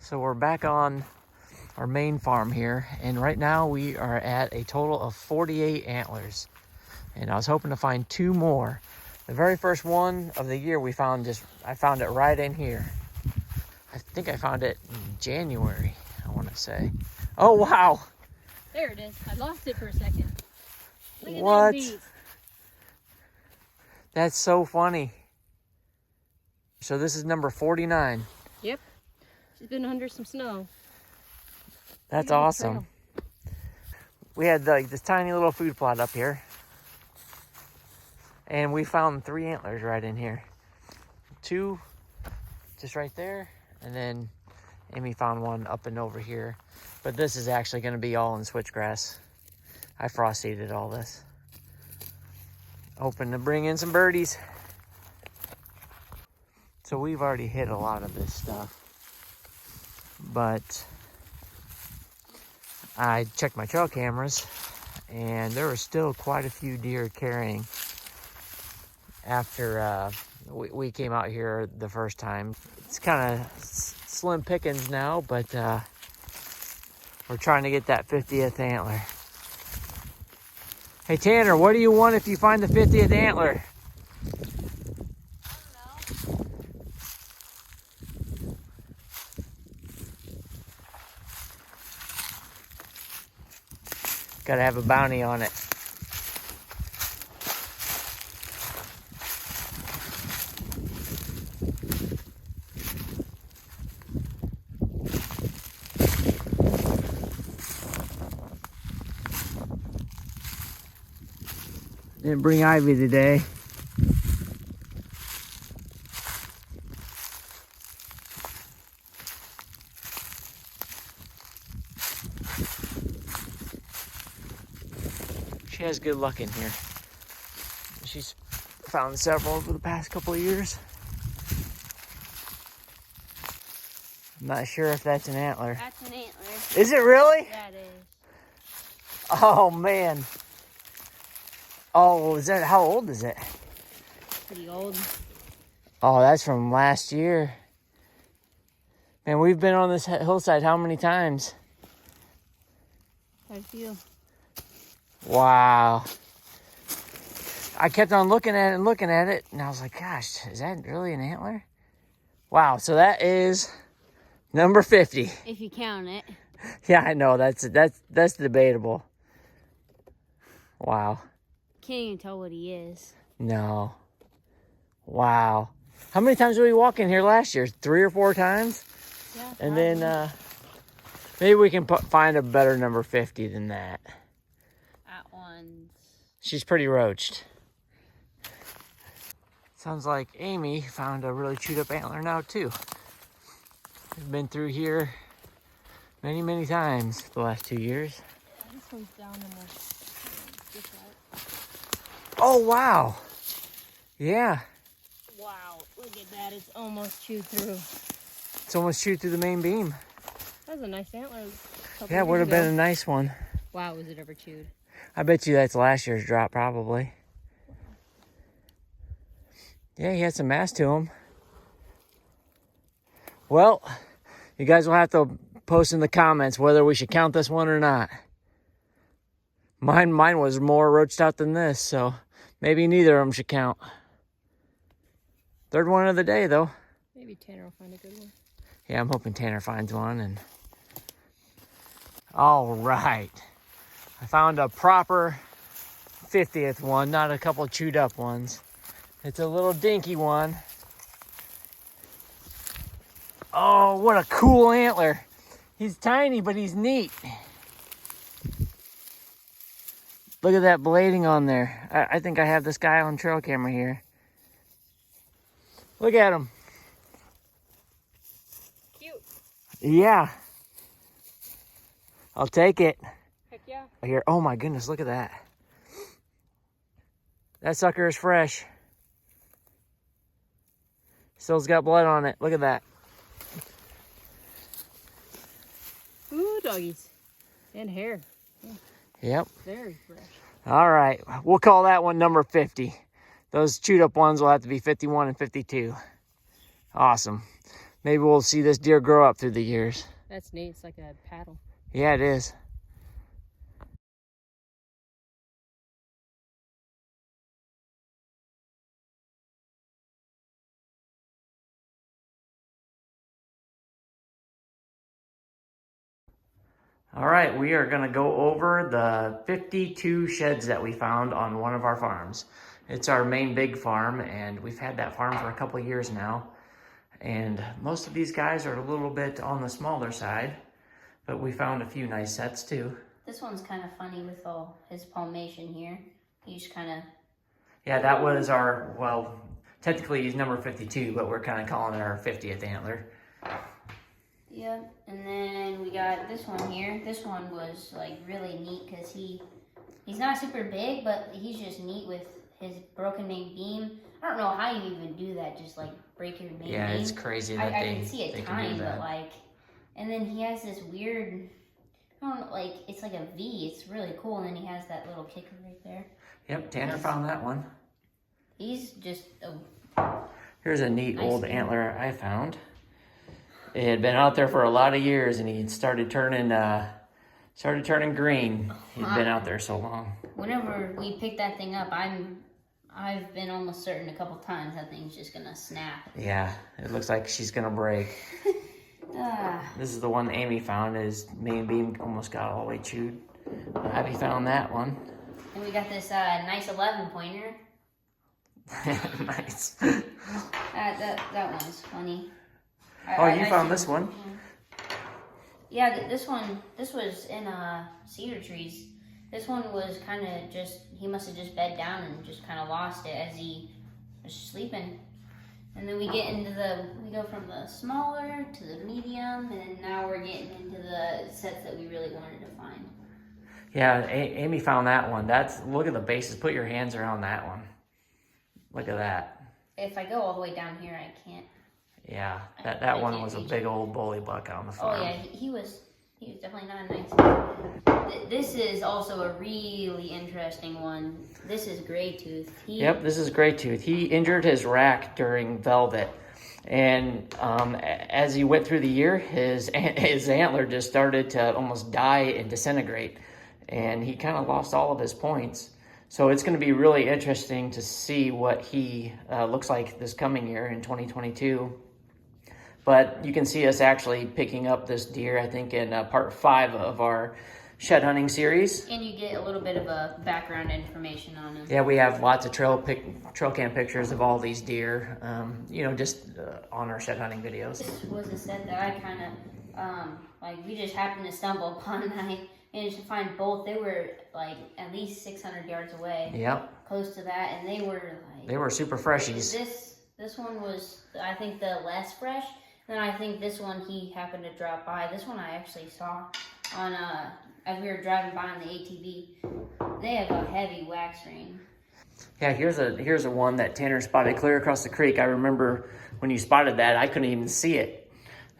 So we're back on our main farm here, and right now we are at a total of 48 antlers. And I was hoping to find 2 more. The very first one of the year I found it right in here. I think I found it in January, I want to say. Oh, wow. There it is. I lost it for a second. Look at What? that bead. That's so funny. So this is number 49. Yep. She's been under some snow. That's awesome. We had this tiny little food plot up here. And we found 3 antlers right in here. 2 just right there. And then Amy found 1 up and over here. But this is actually going to be all in switchgrass. I frost seeded all this. Hoping to bring in some birdies. So we've already hit a lot of this stuff. But I checked my trail cameras, and there were still quite a few deer carrying after we came out here the first time. It's kind of slim pickings now, but we're trying to get that 50th antler. Hey Tanner, what do you want if you find the 50th antler? Gotta have a bounty on it. Didn't bring Ivy today. She has good luck in here. She's found several over the past couple of years. I'm not sure if that's an antler. That's an antler. Is it really? That is. Oh man. Oh, is that, how old is it? Pretty old. Oh, that's from last year. Man, we've been on this hillside how many times? Quite a few. Wow. I kept on looking at it, and I was like, gosh, is that really an antler? Wow, so that is number 50. If you count it. Yeah, I know, that's debatable. Wow. Can't even tell what he is. No. Wow. How many times did we walk in here last year? 3 or 4 times? Yeah. And probably. then maybe we can find a better number 50 than that. That one's... She's pretty roached. Sounds like Amy found a really chewed up antler now too. We've been through here many, many times the last 2 years. This one's down in the... Oh, wow. Yeah. Wow, look at that. It's almost chewed through. It's almost chewed through the main beam. That was a nice antler. Yeah, it would have been a nice one. Wow, was it ever chewed? I bet you that's last year's drop, probably. Yeah, he had some mass to him. Well, you guys will have to post in the comments whether we should count this one or not. Mine was more roached out than this, so maybe neither of them should count. 3rd one of the day, though. Maybe Tanner will find a good one. Yeah, I'm hoping Tanner finds one. And all right, I found a proper 50th one, not a couple chewed up ones. It's a little dinky one. Oh, what a cool antler. He's tiny, but he's neat. Look at that blading on there. I think I have this guy on trail camera here. Look at him. Cute. Yeah. I'll take it. Heck yeah. Here. Oh my goodness, look at that. That sucker is fresh. Still's got blood on it. Look at that. Ooh, doggies. And hair. Yeah. Yep. Very fresh. All right. We'll call that one number 50. Those chewed up ones will have to be 51 and 52. Awesome. maybe we'll see this deer grow up through the years. That's neat. It's like a paddle. Yeah, it is. All right, we are gonna go over the 52 sheds that we found on one of our farms. It's our main big farm, and we've had that farm for a couple of years now. And most of these guys are a little bit on the smaller side, but we found a few nice sets too. This one's kind of funny with all his palmation here. He's kind of... Yeah, that was our, well, technically he's number 52, but we're kind of calling it our 50th antler. Yep, and then we got this one here. This one was like really neat because he's not super big, but he's just neat with his broken main beam. I don't know how you even do that, just like break your main beam. Yeah, it's crazy that I can see a time, but like, and then he has this weird, I don't know, like, it's like a V. It's really cool, and then he has that little kicker right there. Yep, Tanner found that one. He's just Here's a neat nice old deer. antler I found. It had been out there for a lot of years, and he started turning green. He'd been out there so long. Whenever we pick that thing up, I've been almost certain a couple times that thing's just gonna snap. Yeah, it looks like she's gonna break. This is the one Amy found. His main beam almost got all the way chewed. Abby found that one. And we got this nice 11 pointer. Nice. That one's funny. You found this one? Yeah, this was in cedar trees. This one was kind of just, he must have just bed down and just kind of lost it as he was sleeping. And then we go from the smaller to the medium, and now we're getting into the sets that we really wanted to find. Yeah, Amy found that one. Look at the bases. Put your hands around that one. Look at that. If I go all the way down here, I can't. Yeah, that one was a big old bully buck on the farm. Oh yeah, he was definitely not nice. This is also a really interesting one. This is Gray Tooth. Yep, this is Gray Tooth. He injured his rack during velvet, and as he went through the year, his antler just started to almost die and disintegrate, and he kind of lost all of his points. So it's going to be really interesting to see what he looks like this coming year in 2022. But you can see us actually picking up this deer, I think, in part 5 of our shed hunting series. And you get a little bit of a background information on him. Yeah, we have lots of trail cam pictures of all these deer, just on our shed hunting videos. This was a set that I kind of, we just happened to stumble upon, and I managed to find both. They were, at least 600 yards away. Yep. Close to that, and they were, super freshies. This one was, I think, the less fresh. Then I think this one he happened to drop by. This one I actually saw on as we were driving by on the ATV. They have a heavy wax ring. Yeah, here's a one that Tanner spotted clear across the creek. I remember when you spotted that, I couldn't even see it.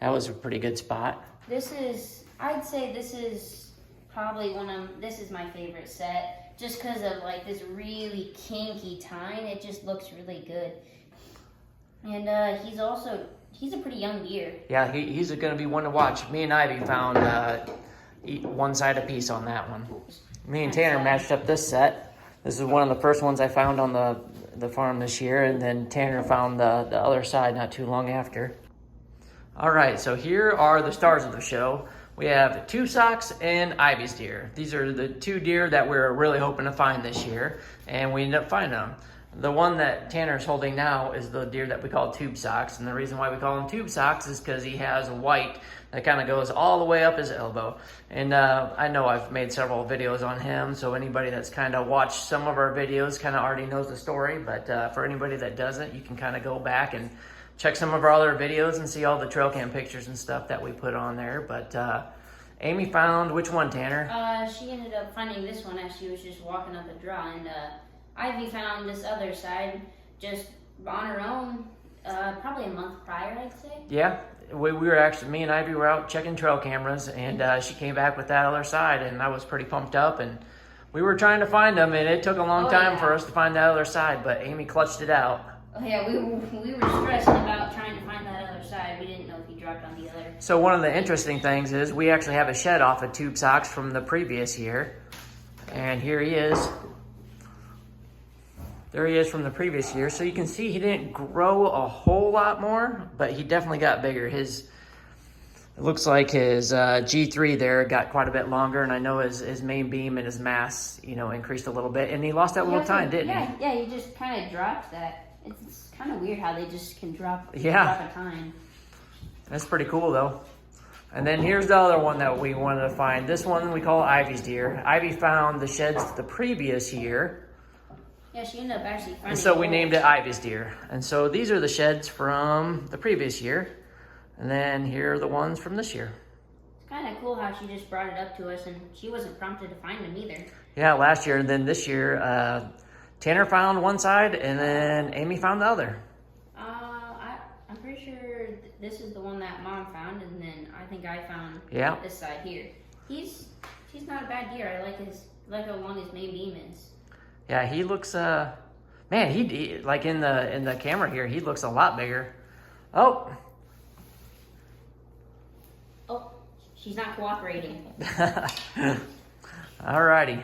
That was a pretty good spot. I'd say this is probably this is my favorite set. Just because of this really kinky tine, it just looks really good. And he's a pretty young deer. Yeah, he's going to be one to watch. Me and Ivy found one side apiece on that one. Me and Tanner matched up this set. This is one of the first ones I found on the farm this year, and then Tanner found the other side not too long after. All right, so here are the stars of the show. We have Two Socks and Ivy's deer. These are the 2 deer that we're really hoping to find this year, and we ended up finding them. The one that Tanner's holding now is the deer that we call Tube Socks, and the reason why we call him Tube Socks is because he has a white that kind of goes all the way up his elbow. And I know I've made several videos on him, so anybody that's kind of watched some of our videos kind of already knows the story, but for anybody that doesn't, you can kind of go back and check some of our other videos and see all the trail cam pictures and stuff that we put on there. But Amy found which one, Tanner? She ended up finding this one as she was just walking up a draw, and Ivy found this other side just on her own, probably a month prior, I'd say. Yeah, we were actually, me and Ivy were out checking trail cameras, and she came back with that other side, and I was pretty pumped up, and we were trying to find them, and it took a long time for us to find that other side, but Amy clutched it out. Oh yeah, we were stressing about trying to find that other side. We didn't know if dropped on the other. So one of the interesting things is we actually have a shed off of tube socks from the previous year. And here he is. There he is from the previous year. So you can see he didn't grow a whole lot more, but he definitely got bigger. It looks like his G3 there got quite a bit longer, and I know his main beam and his mass, increased a little bit. And he lost that little tine, didn't he? Yeah, he just kind of dropped that. It's kind of weird how they just can drop a tine. That's pretty cool, though. And then here's the other one that we wanted to find. This one we call Ivy's deer. Ivy found the sheds the previous year. Yeah, she ended up actually finding And so we named it Ivy's deer. And so these are the sheds from the previous year. And then here are the ones from this year. It's kind of cool how she just brought it up to us, and she wasn't prompted to find them either. Yeah, last year. And then this year, Tanner found one side, and then Amy found the other. I'm pretty sure this is the one that Mom found, and then I think I found this side here. He's not a bad deer. I like how long his main beam is. Yeah, he looks man, he like in the camera here, he looks a lot bigger. Oh, she's not cooperating. Alrighty.